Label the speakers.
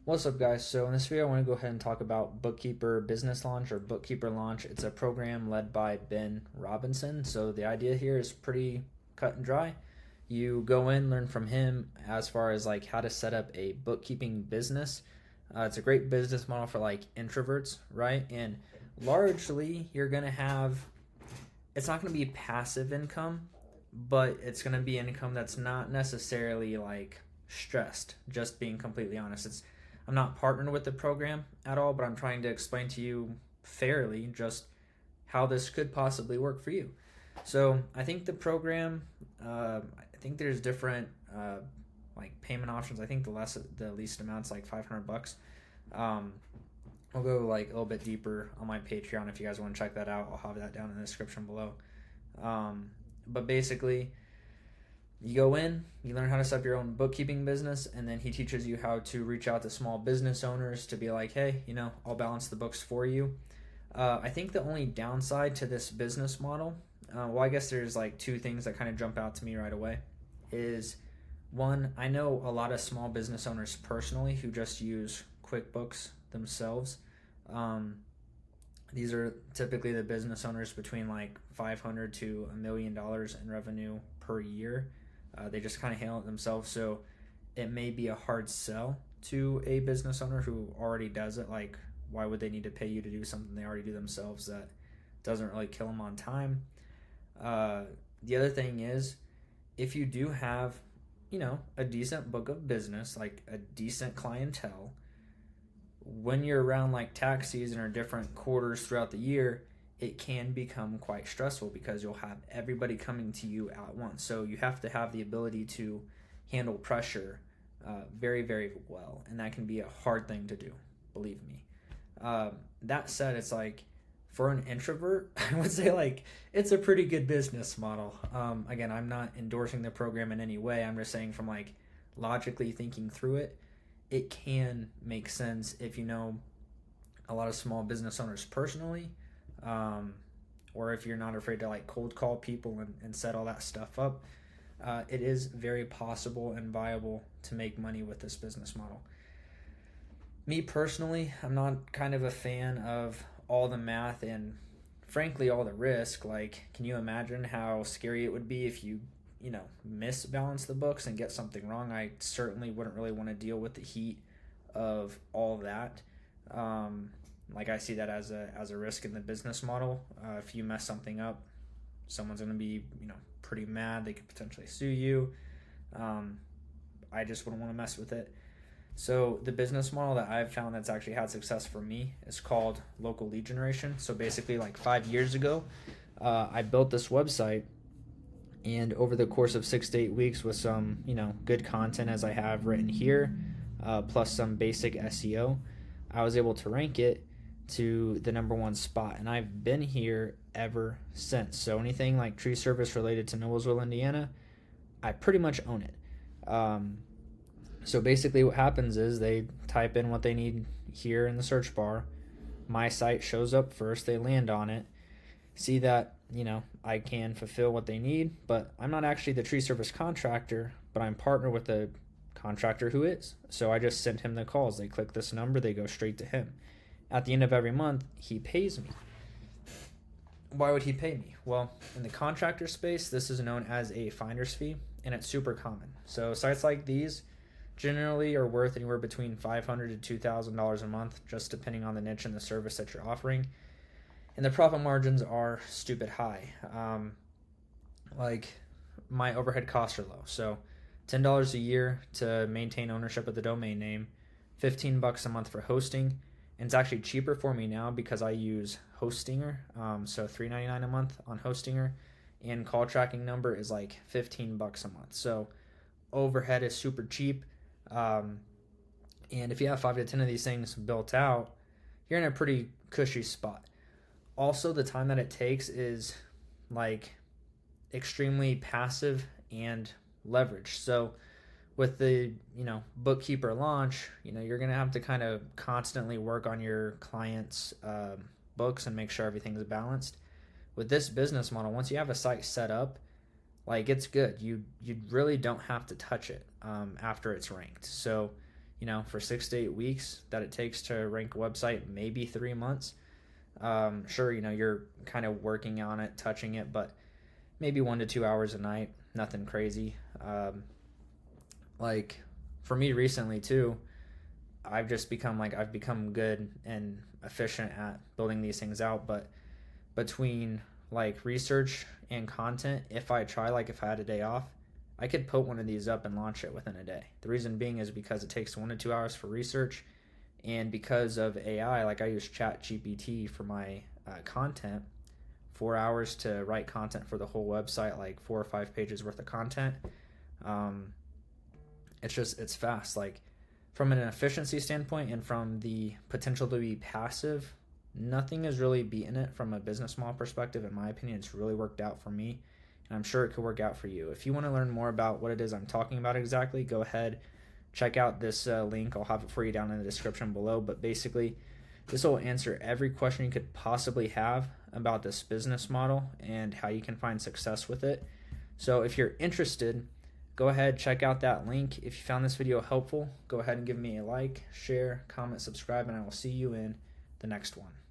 Speaker 1: What's up, guys? So in this video I want to go ahead and talk about Bookkeeper Business Launch or Bookkeeper Launch. It's a program led by Ben Robinson. So the idea here is pretty cut and dry. You go in, learn from him as far as like how to set up a bookkeeping business. It's a great business model for like introverts, right? And largely you're going to have, it's not going to be passive income, but it's going to be income that's not necessarily like stressed, just being completely honest. I'm not partnered with the program at all, but I'm trying to explain to you fairly just how this could possibly work for you. So I think the program, I think there's different like payment options. I think the least amount's like $500. Um, I'll go like a little bit deeper on my Patreon if you guys want to check that out. I'll have that down in the description below. But basically, you go in, you learn how to set up your own bookkeeping business, and then he teaches you how to reach out to small business owners to be like, hey, I'll balance the books for you. I think the only downside to this business model, well, I guess there's like two things that kind of jump out to me right away, is one, I know a lot of small business owners personally who just use QuickBooks themselves. Um, these are typically the business owners between like $500 to $1 million in revenue per year. They just kind of handle it themselves, so it may be a hard sell to a business owner who already does it. Like, why would they need to pay you to do something they already do themselves that doesn't really kill them on time? The other thing is, if you do have, a decent book of business, like a decent clientele, when you're around like tax season or different quarters throughout the year, it can become quite stressful because you'll have everybody coming to you at once. So you have to have the ability to handle pressure very, very well. And that can be a hard thing to do, believe me. That said, it's like for an introvert, I would say like it's a pretty good business model. Again, I'm not endorsing the program in any way. I'm just saying from like logically thinking through it, it can make sense if you know a lot of small business owners personally, or if you're not afraid to like cold call people and set all that stuff up. It is very possible and viable to make money with this business model. Me personally, I'm not kind of a fan of all the math and frankly all the risk. Like, can you imagine how scary it would be if you misbalance the books and get something wrong? I certainly wouldn't really want to deal with the heat of all that. Like, I see that as a risk in the business model. If you mess something up, someone's going to be pretty mad. They could potentially sue you. I just wouldn't want to mess with it. So the business model that I've found that's actually had success for me is called local lead generation. So basically, like 5 years ago, I built this website, and over the course of 6 to 8 weeks with some good content as I have written here, plus some basic SEO, I was able to rank it to the #1 spot, and I've been here ever since. So anything like tree service related to Noblesville, Indiana, I pretty much own it. So basically what happens is they type in what they need here in the search bar. My site shows up first. They land on it, see that I can fulfill what they need, but I'm not actually the tree service contractor, but I'm partnered with a contractor who is. So I just send him the calls. They click this number, they go straight to him. At the end of every month, he pays me. Why would he pay me? Well, in the contractor space, this is known as a finder's fee, and it's super common. So sites like these generally are worth anywhere between $500 to $2,000 a month, just depending on the niche and the service that you're offering. And the profit margins are stupid high. Like, my overhead costs are low. So $10 a year to maintain ownership of the domain name, $15 a month for hosting. And it's actually cheaper for me now because I use Hostinger. So $3.99 a month on Hostinger. And call tracking number is like $15 a month. So overhead is super cheap. And if you have 5 to 10 of these things built out, you're in a pretty cushy spot. Also, the time that it takes is like extremely passive and leveraged. So with the bookkeeper launch, you're gonna have to kind of constantly work on your clients' books and make sure everything's balanced. With this business model, once you have a site set up, like, it's good. You really don't have to touch it after it's ranked. So for 6 to 8 weeks that it takes to rank a website, maybe 3 months. Sure, you're kind of working on it, touching it, but maybe 1 to 2 hours a night, nothing crazy. Like for me recently too, I've become good and efficient at building these things out, but between like research and content, if I had a day off, I could put one of these up and launch it within a day. The reason being is because it takes 1 to 2 hours for research, and because of AI, like I use Chat GPT for my content, 4 hours to write content for the whole website, like 4 or 5 pages worth of content. It's fast. Like from an efficiency standpoint and from the potential to be passive, nothing is really beating it from a business model perspective. In my opinion, it's really worked out for me, and I'm sure it could work out for you. If you want to learn more about what it is I'm talking about exactly, go ahead, check out this link. I'll have it for you down in the description below. But basically, this will answer every question you could possibly have about this business model and how you can find success with it. So if you're interested, go ahead, check out that link. If you found this video helpful, go ahead and give me a like, share, comment, subscribe, and I will see you in the next one.